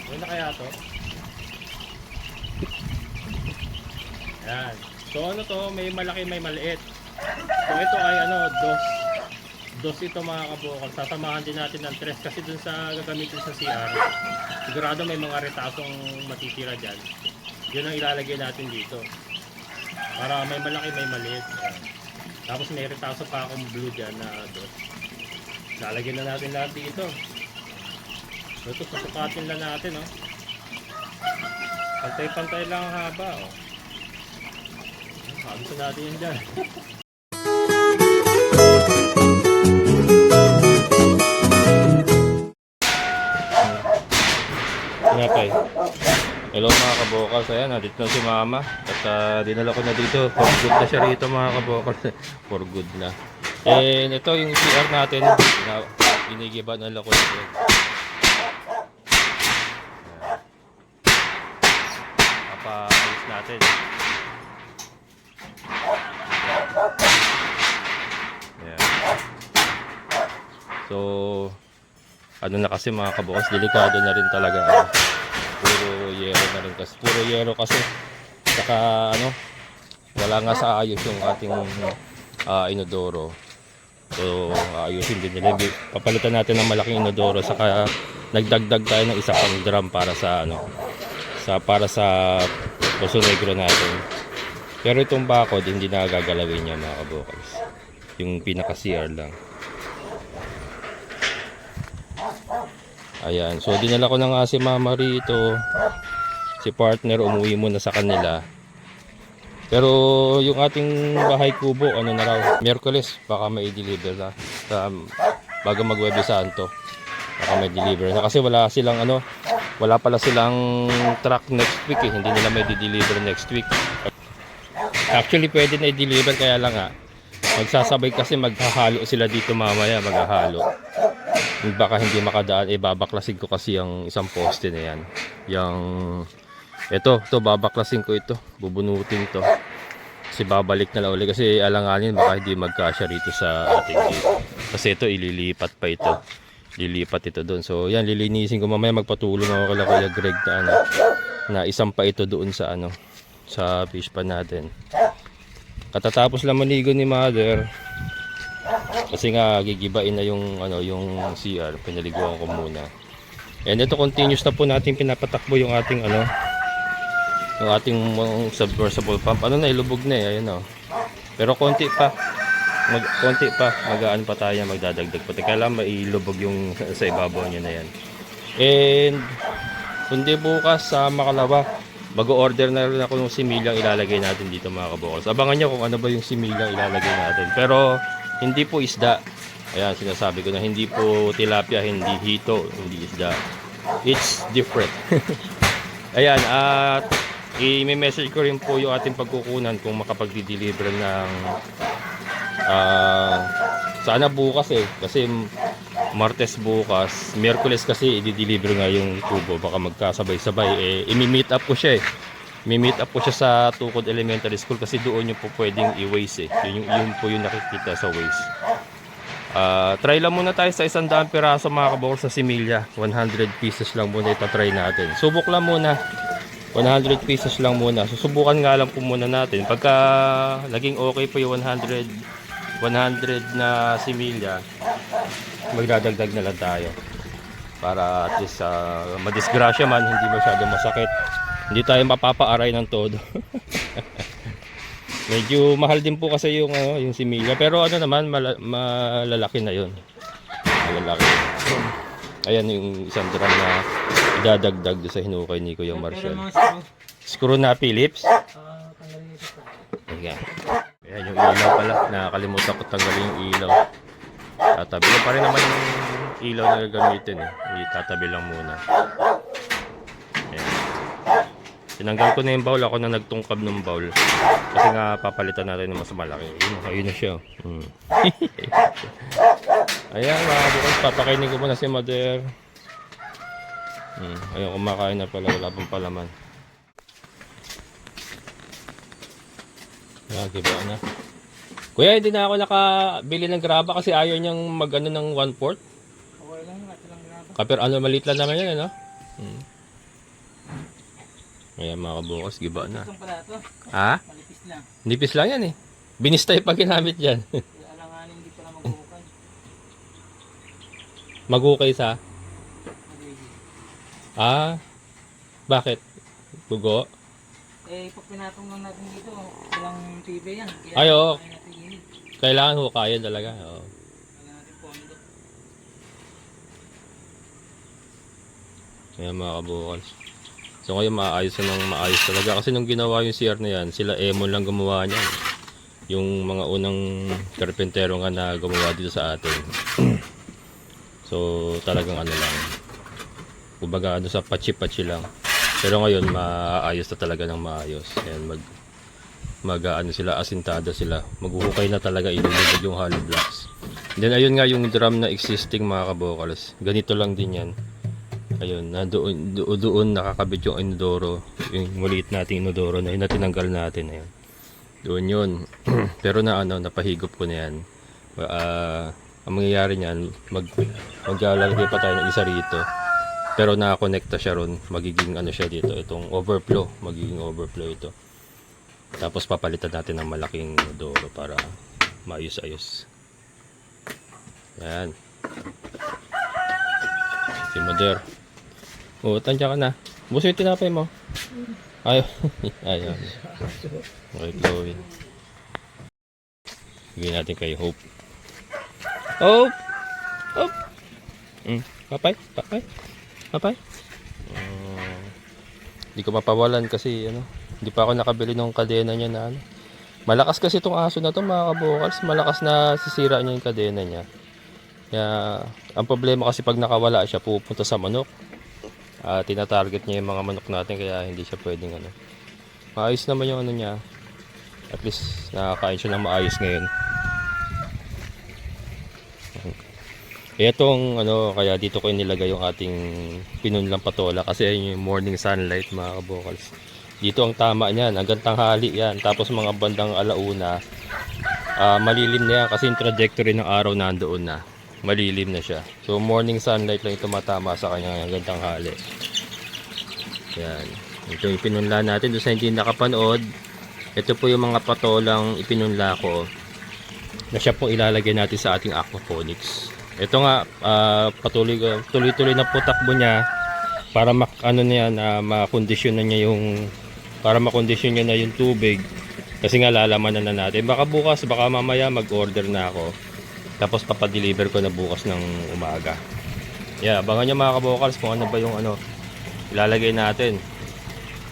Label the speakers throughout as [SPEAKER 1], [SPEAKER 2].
[SPEAKER 1] Ano na kaya to? Ayan. So ano to, may malaki may maliit. So ito ay ano, dos ito mga kabukal. Sasamahan din natin ng tres kasi dun sa gagamitin sa CR. Sigurado may mga retasong matitira dyan. Yun ang ilalagay natin dito. Para may malaki may maliit. Ayan. Tapos may retaso pa akong blue dyan na dos. Lalagyan na natin lahat dito. So ito, susukatin lang natin, oh. Pantay-pantay lang ang haba, oh. Gusto natin yun dyan. Pinapay. Hello mga kabokals. Ayan, nandito na si mama. At dinala ko na dito. For good na siya rito mga kabokals. For good na. And ito yung CR natin. Ginigiba na lang ko ito. Papaalis natin. Ayan. So, ano na kasi mga kabokals, delikado na rin talaga. Puro yero na rin kasi. Puro yero kasi. Saka ano, wala nga sa ayos yung ating inodoro. So, ayusin din nila. Papalitan natin ng malaking inodoro. Saka nagdagdag tayo ng isa pang drum para sa ano, para sa Poso Negro natin. Pero itong bakod hindi na gagalawin niya mga kabokals. Yung pinaka CR lang. Ayan, so dinala ko na nga si mama rito. Si partner umuwi muna sa kanila. Pero yung ating bahay kubo, ano na raw, Miyerkules baka may deliver na. Bago mag-Webes Santo. Baka may deliver na kasi wala silang ano, wala pala silang truck next week eh. Hindi nila may deliver next week. Actually pwede na i-deliver kaya lang nga magsasabay kasi maghahalo sila dito mamaya, maghahalo. Baka hindi makadaan, babaklasin ko kasi yung isang poste na yan. Ito babaklasin ko ito, bubunutin to. Kasi babalik na lang ulit kasi alanganin baka hindi magkasya rito sa ating gate. Kasi ito ililipat pa ito. Lilipat ito doon. So yan, lilinisin ko mamaya, magpatulong ako kay Kuya Greg na ano, na isang pa ito doon sa ano, sa fish pan natin. Katatapos lang manigo ni mother. Kasi nga gigibain na yung ano, yung CR, pinaliguan ko muna. And ito continuous na po natin pinapatakbo yung ating ano, yung ating submersible pump. Ano na, ilubog na eh, ayun oh. Pero konti pa. Magaan pa tayo, magdadagdag pa. Kailangan mailubog yung sa ibabaw niya na yan. And kundi bukas sa Makalawa, mag-order na rin ako ng similyang ilalagay natin dito mga kabokals. Abangan nyo kung ano ba yung similyang ilalagay natin. Pero hindi po isda. Ayan, sinasabi ko na hindi po tilapia, hindi hito, hindi isda. It's different. Ayan, at i-message ko rin po yung ating pagkukunan kung makapag-deliver ng sana bukas eh. Kasi Martes bukas, Miyerkules kasi i-deliver nga yung tubo. Baka magkasabay-sabay. Imi-meet up ko siya eh. Mi-meet up po siya sa Tukod Elementary School kasi doon yung po pwedeng i-waste eh. Yun po yung nakikita sa waste. Try lang muna tayo sa 100 piraso mga kabokal sa similya. 100 pieces lang muna itatry natin. Subok lang muna. 100 pieces lang muna. Susubukan nga lang po muna natin. Pagka naging okay po yung 100 na similya, magdadagdag na lang tayo. Para at least madisgrasya man, hindi masyado masakit. Hindi tayo mapapaaray ng todo. Medyo mahal din po kasi yung yung similya, pero ano naman malalaki na 'yon. Malalaki. Ayan yung isang drum na idadagdag do sa hinukay ni Kuya Marshall. Screw na Phillips. Ayan. Ayan yung ilaw pala. Nakakalimutan ko tanggalin yung ilaw. Tatabi pa rin naman yung ilaw na gagamitin eh. Itatabi lang muna. Tinanggal ko na yung bowl, ako na nagtungkab ng bowl. Kasi nga papalitan natin ng mas malaki. Ayun na siya. Ayan mga bukas, papakainin ko muna si mother. Ayun, kumakain na pala, wala pang palaman. Giba na. Kuya, hindi na ako nakabili ng graba kasi ayaw niyang mag-ano ng 1/4.
[SPEAKER 2] Okay lang, ito lang graba.
[SPEAKER 1] Kapir ano, maliit lang naman yan, ano? Ayan mga kabukas, giba na.
[SPEAKER 2] Itong pala ito.
[SPEAKER 1] Ha?
[SPEAKER 2] Malipis lang.
[SPEAKER 1] Nipis lang yan eh. Binistay pa ginamit dyan.
[SPEAKER 2] Kaya alanganin hindi pala magbubukan.
[SPEAKER 1] Magukay sa?
[SPEAKER 2] Magiging.
[SPEAKER 1] Ah, bakit? Bugo?
[SPEAKER 2] Eh, pag pinatong lang natin dito, walang tibay yan. Kaya
[SPEAKER 1] Ay, oo.
[SPEAKER 2] kaya natin init.
[SPEAKER 1] Kailangan hukayan talaga. Oo.
[SPEAKER 2] Kaya natin pondo.
[SPEAKER 1] Ayan mga kabukals. So ngayon maayos na ng maayos talaga. Kasi nung ginawa yung CR na yan, sila Emon lang gumawa niyan. Yung mga unang karpentero nga na gumawa dito sa atin. So talagang ano lang. Kumbaga ano sa patsi-patsi lang. Pero ngayon maayos na talaga ng maayos. Ayan ano sila, asintada sila. Maghuhukay na talaga, ilulubog yung hollow blocks. Then ayun nga yung drum na existing mga kabukals. Ganito lang din yan. Ayun, doon nakakabit yung inodoro, yung maliit nating inodoro na yun na tinanggal natin. Ayun. Doon yun. Pero napahigop ko na yan. Ang mangyayari niyan, maglalagay pa tayo ng isa rito. Pero nakakonekta siya ron, magiging ano siya dito, itong overflow, magiging overflow ito. Tapos papalitan natin ng malaking inodoro para maayos-ayos. Yan. Si Mother. Oo, tansya ka na. Buso yung tinapay mo. Ayaw. Ayaw. Okay, Chloe. Bigyan natin kay Hope. Hope! Hope! Papay? Papay? Papay? Hindi ko mapawalan kasi hindi pa ako nakabili ng kadena niya na Malakas kasi itong aso na to mga kabukals. Malakas na sisira niya yung kadena niya. Kaya ang problema kasi pag nakawala siya, pupunta sa manok. Tinatarget niya yung mga manok natin kaya hindi siya pwedeng Maayos naman yung niya. At least nakakain siya ng maayos ngayon. Etong kaya dito ko inilagay yung ating pinunlang patola kasi ayun yung morning sunlight mga kabukals. Dito ang tama niyan, hanggang tanghali yan. Tapos mga bandang alauna, malilim na yan kasi yung trajectory ng araw nandoon na. Malilim na siya. So morning sunlight lang yung tumatama sa kanya hanggang tanghali. Yan. Ito yung pinunla natin. Doon sa hindi nakapanood, ito po yung mga patolang ipinunla ko na siya po ilalagay natin sa ating aquaponics. Ito nga, tuloy-tuloy na po takbo niya para makondisyon na niya yung makondisyon niya na yung tubig. Kasi nga lalamanan na natin. Baka bukas, baka mamaya mag-order na ako. Tapos papadeliver ko na bukas ng umaga. Yeah, abangan nyo mga kabukals kung ano ba yung ilalagay natin.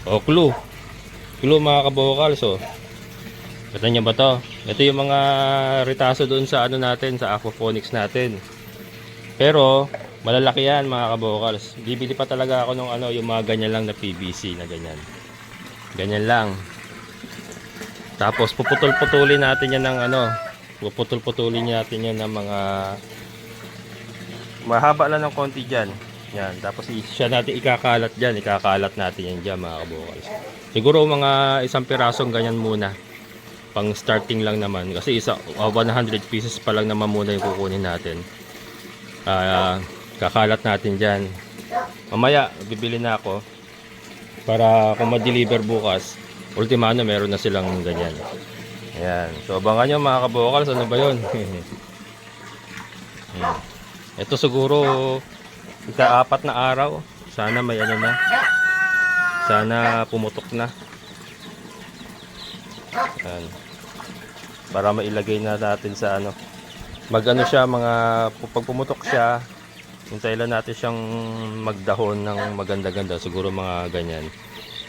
[SPEAKER 1] Clue. Clue mga kabukals. Kita nyo ba to? Ito yung mga ritaso doon sa natin, sa aquaponics natin. Pero malalaki yan mga kabukals. Bibili pa talaga ako ng yung mga ganyan lang na PVC na ganyan. Ganyan lang. Tapos puputol-putulin natin yan ng puputol-putulin natin yan ng mga mahaba lang ng konti dyan. Yan. Tapos siya natin ikakalat dyan. Ikakalat natin yan dyan mga kabukals. Siguro mga isang pirasong ganyan muna. Pang starting lang naman. Kasi 100 pieces pa lang naman muna yung kukunin natin. Kakalat natin dyan. Mamaya bibili na ako. Para kung ma-deliver bukas, ultimano meron na silang ganyan. Ayan. So abangan nyo mga kabukals, ano ba yun? Ito siguro ika-4 na araw. Sana may na. Sana pumutok na. Ayan. Para mailagay na natin sa siya, pag pumutok siya, hintayin lang natin siyang magdahon ng maganda-ganda. Siguro mga ganyan.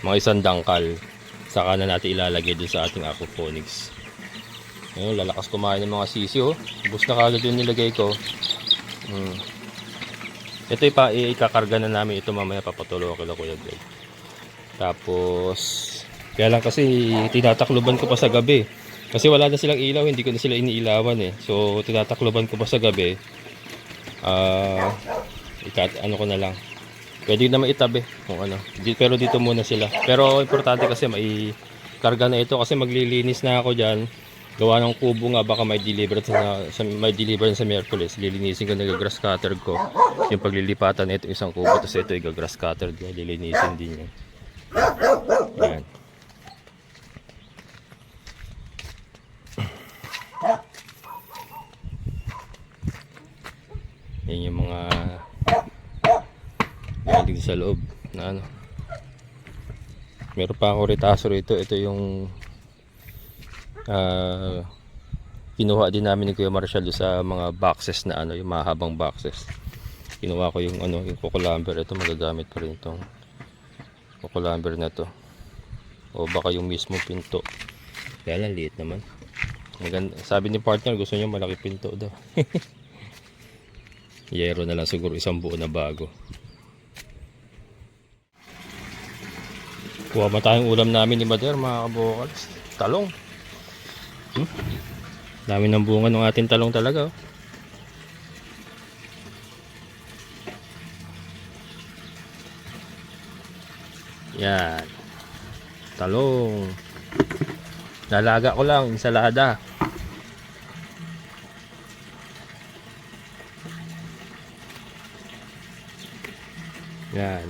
[SPEAKER 1] Mga isang dangkal. Saka na natin ilalagay dun sa ating aquaponics. Ayun, lalakas kumain ng mga sisi Bus na kagad yung nilagay ko. Ito ikakarga na namin ito mamaya, papatulo ko kila Kuya Greg. Tapos kaya lang kasi tinatakluban ko pa sa gabi. Kasi wala na silang ilaw, hindi ko na sila iniilawan So tinatakluban ko pa sa gabi. Ko na lang. Pwede naman itabi kung pero dito muna sila. Pero importante kasi may karga na ito kasi maglilinis na ako diyan. Gawa ng kubo nga, baka may deliver sa Miyerkules. Lilinisin ko, nag-grass cutter ko yung paglilipatan na ito isang kubo. Tapos ito i-grass cutter din, lilinisin din yan. Yan. Yan yung mga galing sa loob na ano. Meron pa ako retaso rito. Ito yung kinuha din namin ni Kuya Marshall sa mga boxes na ano, yung mahabang boxes. Kinuha ko yung ano, yung cucumber. Ito magagamit pa rin itong cucumber na to. O baka yung mismo pinto. Kaya lang liit naman. Maganda. Sabi ni partner gusto niya malaki pinto daw. Yero na lang siguro, isang buo na bago. Kuha ba tayong ulam namin ni Mader mga kabokals? Talong. Dami ng bunga ng ating talong talaga. Oh. Yan. Talong. Lalaga ko lang, ensalada. Yan.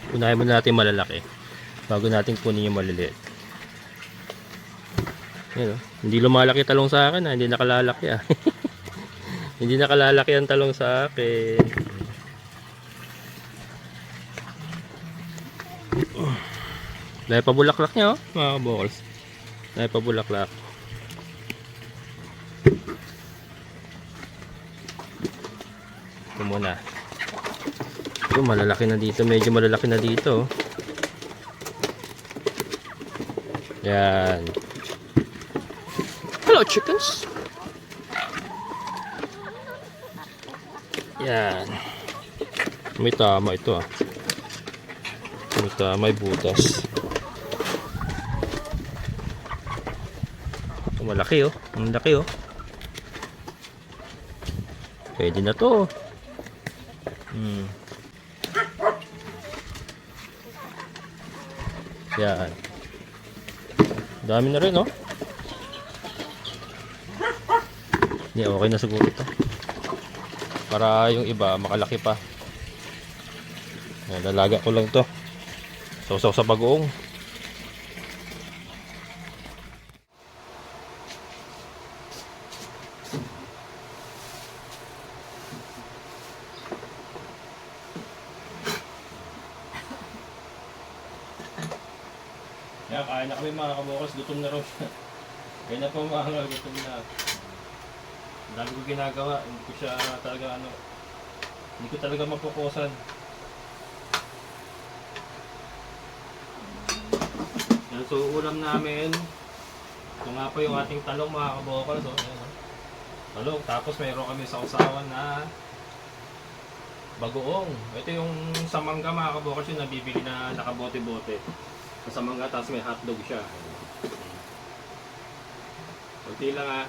[SPEAKER 1] Unahin muna natin malalaki bago natin kunin yung maliliit. Yan, oh. Hindi lumalaki talong sa akin, hindi nakalalaki ah. Hindi nakalalaki ang talong sa akin. Dahil pabulaklak niya, oh, mga kabokals. Dahil pabulaklak. Ito muna. Ito malalaki na dito, medyo malalaki na dito. Yan. Hello chickens. Yan. May tama ito ah. May tama, may butas. Ito malaki oh. Ang laki oh. Pwede na to. Yan. Dami na rin, oh. Hindi, okay na siguro ito. Para yung iba, makalaki pa. Yan, lalaga ko lang to. Sausaw sa bagoong. Yan, kain na kami mga kabokals. Gutom na raw siya. Kaya na po mga gutom na. Ang dami ko ginagawa. Hindi ko siya talaga ano. Hindi ko talaga mapukusan. Yan, so ulam namin. Ito nga po yung ating talong mga kabokals. So, talong. Tapos mayroon kami sa usawan na bagoong. Ito yung sa mangga mga kabokals yung nabibili na nakabote-bote. Sa mangga, tapos may hotdog siya. Kunti lang ah.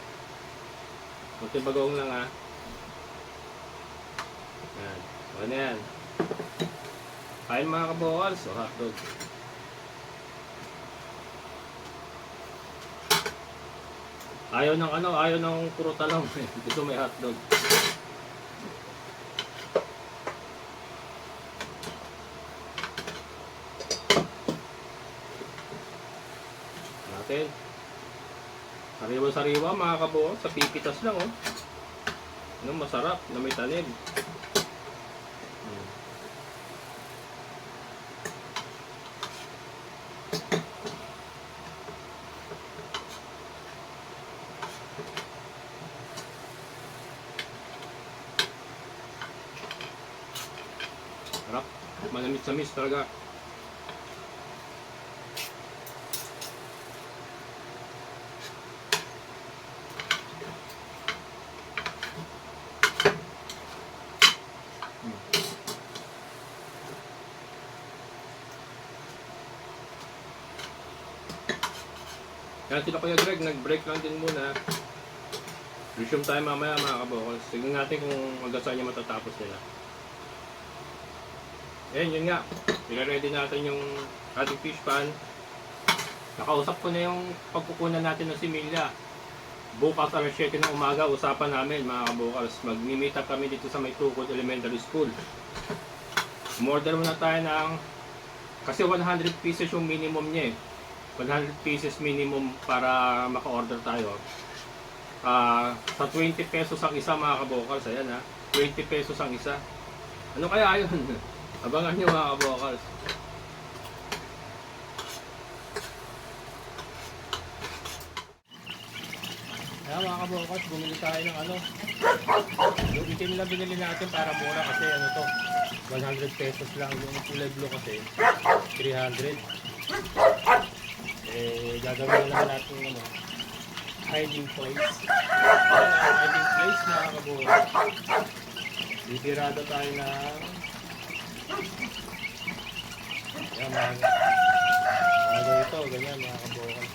[SPEAKER 1] Kunti bagoong lang ah. Yan. Ano yan? Kain mga kabokals. O hotdog. Ayaw ng ano, ayaw ng puro talong. Dito may hotdog. Natin. Sariwa-sariwa mga kabuo, sa pipitas lang oh. Ano, masarap na may tanim. Sarap, manamis-samis talaga. Kaya sila Kuya Greg, nag-break lang din muna. Resume tayo mamaya mga kabokals. Tignan natin kung hanggang saan niya matatapos nila. Ayan, yun nga. I-ready natin yung ating fish pan. Nakausap ko na yung pagkukunan natin ng similya. Bukas alas 7 ng umaga, usapan namin mga kabukals. Mag-meet up kami dito sa May Tukod Elementary School. Umorder muna tayo ng, kasi 100 pieces yung minimum niya eh. 100 pieces minimum para maka-order tayo. Sa 20 pesos ang isa mga kabukals, ayan ha. 20 pesos ang isa. Ano kaya yun? Abangan nyo mga kabukals. Kaya mga kabukals, bumili tayo ng ano. Yung itim lang binili natin para mura kasi ano to, 100 pesos lang. Yung kulay blue kasi 300. Gagawin na lang natin yung ano, hiding place. Hiding place mga kabukals. Bibirado tayo na yan mga ganito, ganyan mga kabukals.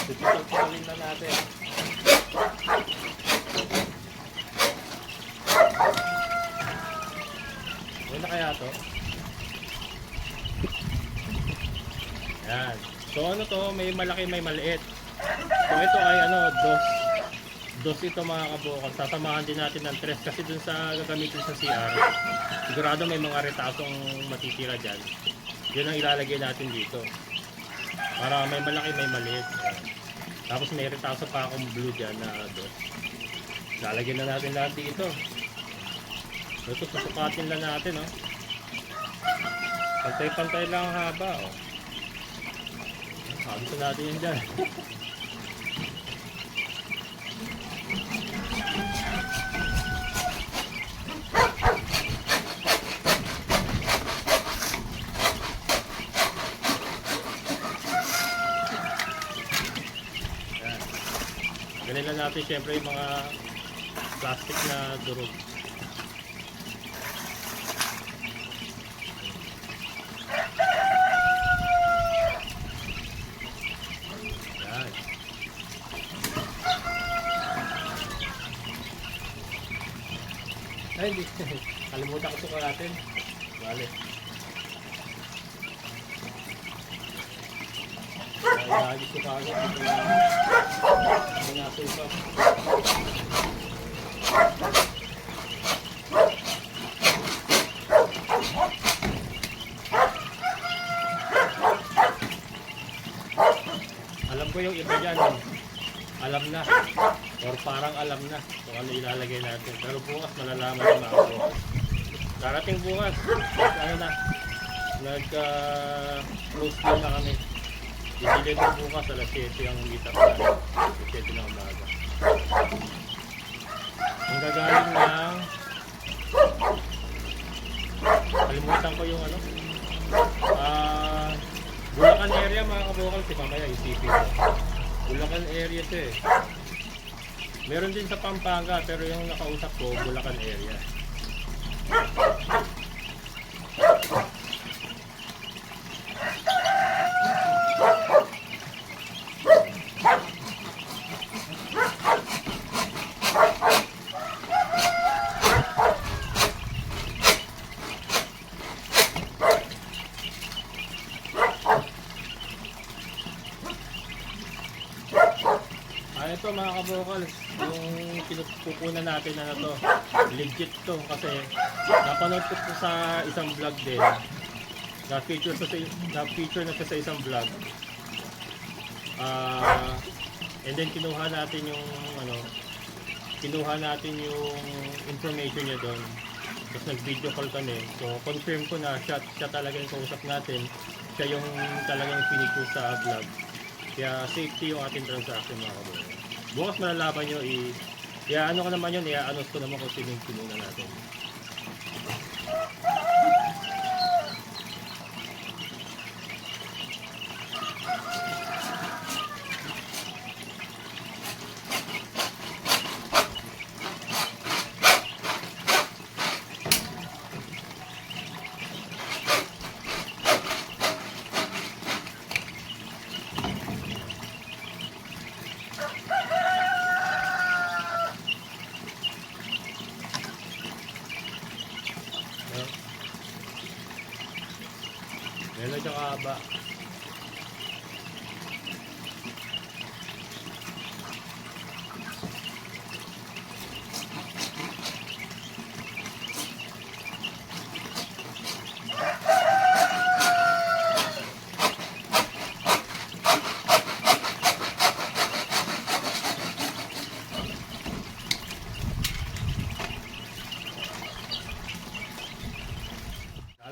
[SPEAKER 1] Tutulin na natin. Ano na kaya to? Yan. So ano to, may malaki may maliit. So ito ay ano, dos ito mga kabukal. Sasamahan din natin ng tres kasi dun sa gagamitin sa CR. Sigurado may mga retasong matitira dyan. Yun ang ilalagay natin dito. Para may malaki may maliit. Tapos may retaso pa akong blue dyan na dos. Lalagyan na natin lahat dito. Ito susukatin lang natin, oh. Pantay-pantay lang ang haba, oh. Gusto natin yun dyan. Ganun lang natin syempre yung mga plastic na durog. Yan. Ay, hindi. Kalimutan ko suka natin. Bale. Ay, lagi suka agad. Dito na. Ang nasuka. Alam ko yung iba dyan, alam na, or parang alam na kung ano ilalagay natin. Pero bukas malalaman yung mga ako. Darating bukas, ano na, nag-close na kami. I-deliver bukas alas 7 ang meet up natin. 7 na umaga. Ang gagaling ng, kalimutan ko yung ano, Bulacan area mga kabukal, si mamaya isipin ko. Bulacan area ito eh. Meron din sa Pampanga pero yung nakausap ko, Bulacan area. Ito mga kabukals, yung pinupupunan natin na to, legit to kasi napanood ko po sa isang vlog din, na-feature na siya sa isang vlog, and then kinuha natin yung information niya doon, tapos nag-video call kami, so confirm ko na siya talaga yung kausap natin, siya yung talagang pinicture sa vlog, kaya safety yung ating transaction mga kabukals. Bukas malalaman nyo, ano ko naman yun, i-anos ko naman kung sino yung pinuna natin. baba.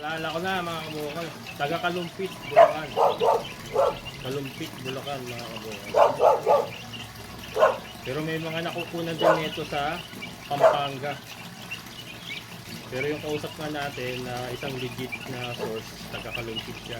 [SPEAKER 1] Naalala ko na mga kabukal, taga Kalumpit, Bulacan. Kalumpit, Bulacan mga kabukal. Pero may mga nakukunan din nito sa Pampanga. Pero yung kausap nga natin na isang legit na source, taga Kalumpit siya.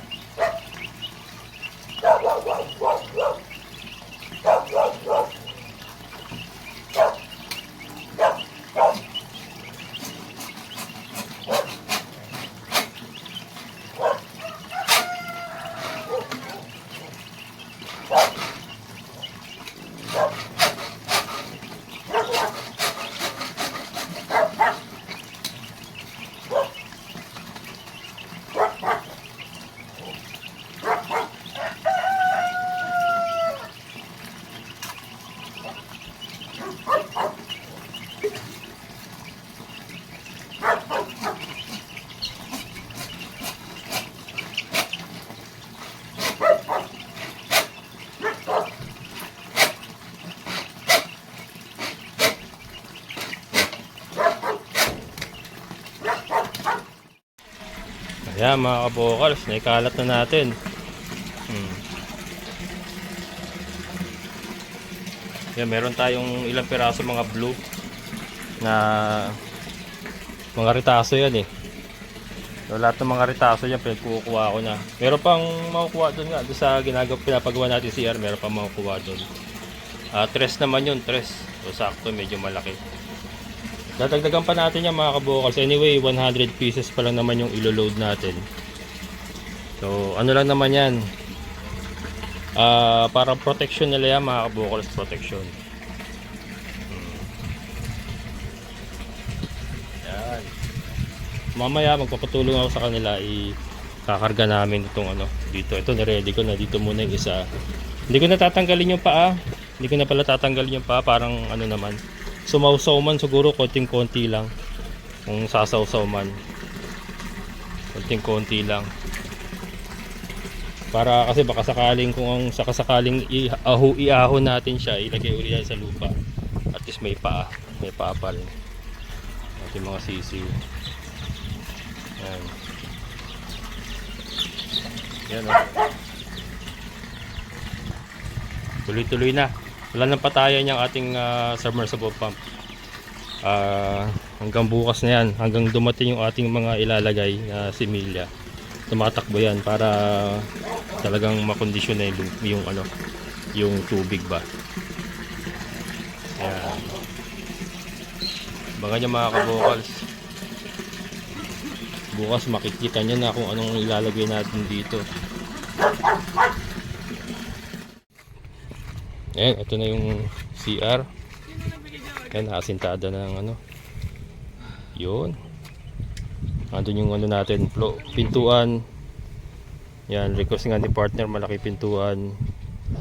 [SPEAKER 1] Ayan mga kabokals, naikalat na natin. Yan, meron tayong ilang piraso mga blue na mga ritaso yan eh. So, lahat ng mga ritaso yan pinagkukuha ko na. Meron pang makukuha doon nga, doon sa pinapagawa natin CR, meron pang makukuha doon. Tres naman yun, tres. So sakto, medyo malaki. Dadagdagan pa natin yan mga kabokals. Anyway, 100 pieces pa lang naman yung ilo-load natin. So ano lang naman yan, parang protection nila yan mga kabokals, protection. Yan. Mamaya magpapatulong ako sa kanila, kakarga namin itong ano dito. Ito na-ready ko na, dito muna yung isa. Hindi ko na tatanggalin yung paa. Hindi ko na pala tatanggalin yung paa, parang ano naman, sumawsaw man siguro, konting-konti lang. Kung sasawsaw man, konting-konti lang. Para kasi baka sakaling, kung sakasakaling iahon natin siya, ilagay ulit yan sa lupa. At least may paa pa rin. Ating mga sisiw. Yan. Yan o. Tuloy-tuloy na. Wala nang patayan yung ating submersible pump. Hanggang bukas na yan, hanggang dumating yung ating mga ilalagay na similya. Tumatakbo yan para talagang makondisyon na yung tubig ba. Yan. Baka nyo mga kabokals, bukas makikita nyo na kung anong ilalagay natin dito. Ayan, ito na yung CR. Ayan, nakasintada ng ano. Yun. Andun yung ano natin, pintuan. Yan, request nga ni partner, malaki pintuan.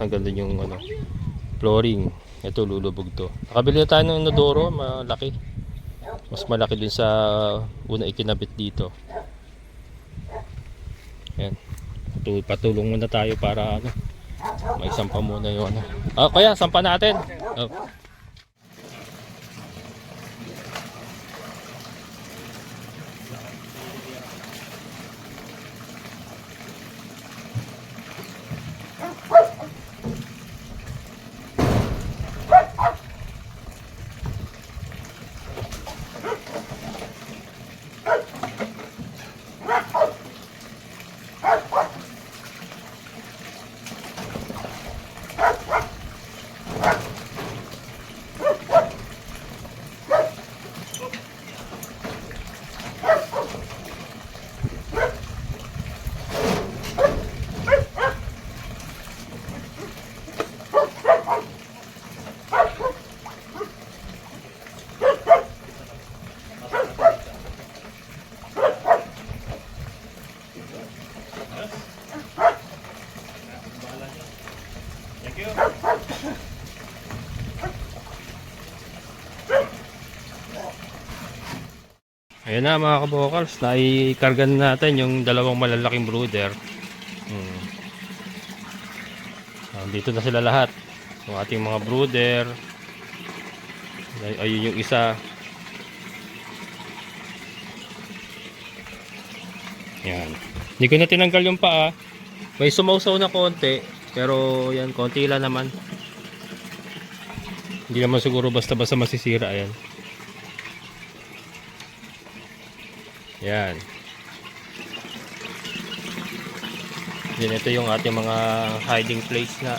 [SPEAKER 1] Hanggang dun yung ano, flooring. Ito, lulubog to. Nakabili na tayo ng inodoro, malaki. Mas malaki dun sa una ikinabit dito. Ayan. Patulong muna tayo para ano, may sampa muna yung ano. Kaya sampa natin. Ayan na mga kabokals, naikarga na natin yung dalawang malalaking brooder. Dito na sila lahat. Yung ating mga brooder. Ayun yung isa. Yan. Hindi ko na tinanggal yung paa. May sumausaw na konti. Pero yan, konti lang naman. Hindi naman siguro basta-basta masisira. Ayan. Yan. Yan, ito yung ating mga hiding place na.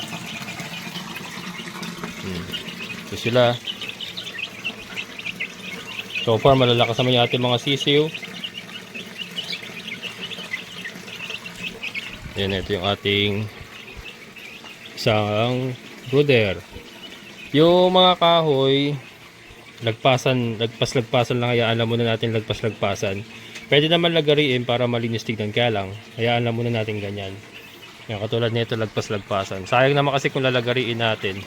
[SPEAKER 1] Ito sila. So far, malalakas naman yung ating mga sisiw. Yan, ito yung ating isang brooder. Yung mga kahoy, lagpas-lagpasan lang. Hayaan lang muna natin lagpas-lagpasan. Pwede naman lagariin para malinis tignan, kaya lang hayaan lang muna natin ganyan. Yan, katulad nito, lagpas-lagpasan. Sayang naman kasi kung lalagariin natin.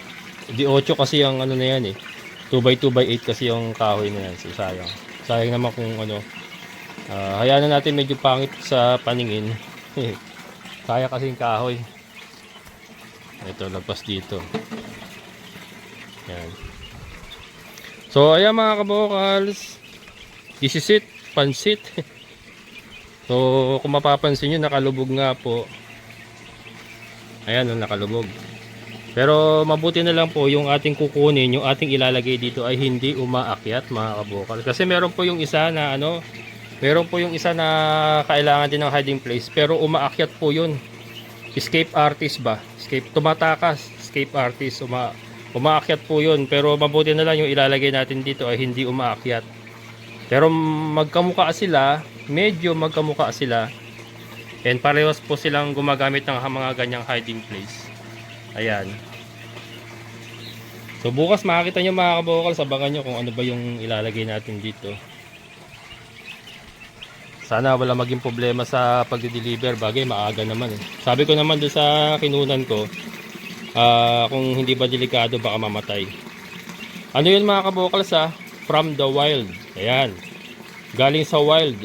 [SPEAKER 1] Di 8 kasi yung ano na yan eh. 2x2x8 kasi yung kahoy na yan. So, sayang naman kung ano. Hayaan na natin medyo pangit sa paningin. Kaya kasi yung kahoy. Ito, lagpas dito. Yan. So, ayan mga kabokals. This is it. Pansit. So, kung mapapansin nyo, nakalubog nga po. Ayan, nakalubog. Pero mabuti na lang po yung ating kukunin, yung ating ilalagay dito ay hindi umaakyat mga kabokal. Kasi meron po yung isa na kailangan din ng hiding place pero umaakyat po yun. Escape artist ba? Tumatakas. Escape artist. Umaakyat po yun. Pero mabuti na lang yung ilalagay natin dito ay hindi umaakyat. Pero magkamukha sila. Medyo magkamukha sila. And parehas po silang gumagamit ng mga ganyang hiding place. Ayan. So bukas makakita nyo mga kabokal, sabangan nyo kung ano ba yung ilalagay natin dito. Sana wala maging problema sa pagde-deliver, bagay maaga naman eh. Sabi ko naman doon sa kinunan ko, kung hindi ba delikado baka mamatay. Ano yun mga kabokal sa from the wild. Ayan. Galing sa wild.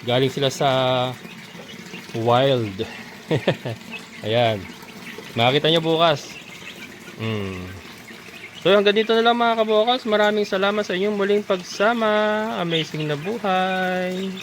[SPEAKER 1] Galing sila sa wild. Ayan. Makikita nyo bukas. So hanggang dito na lang mga kabokals. Maraming salamat sa inyong muling pagsama. Amazing na buhay.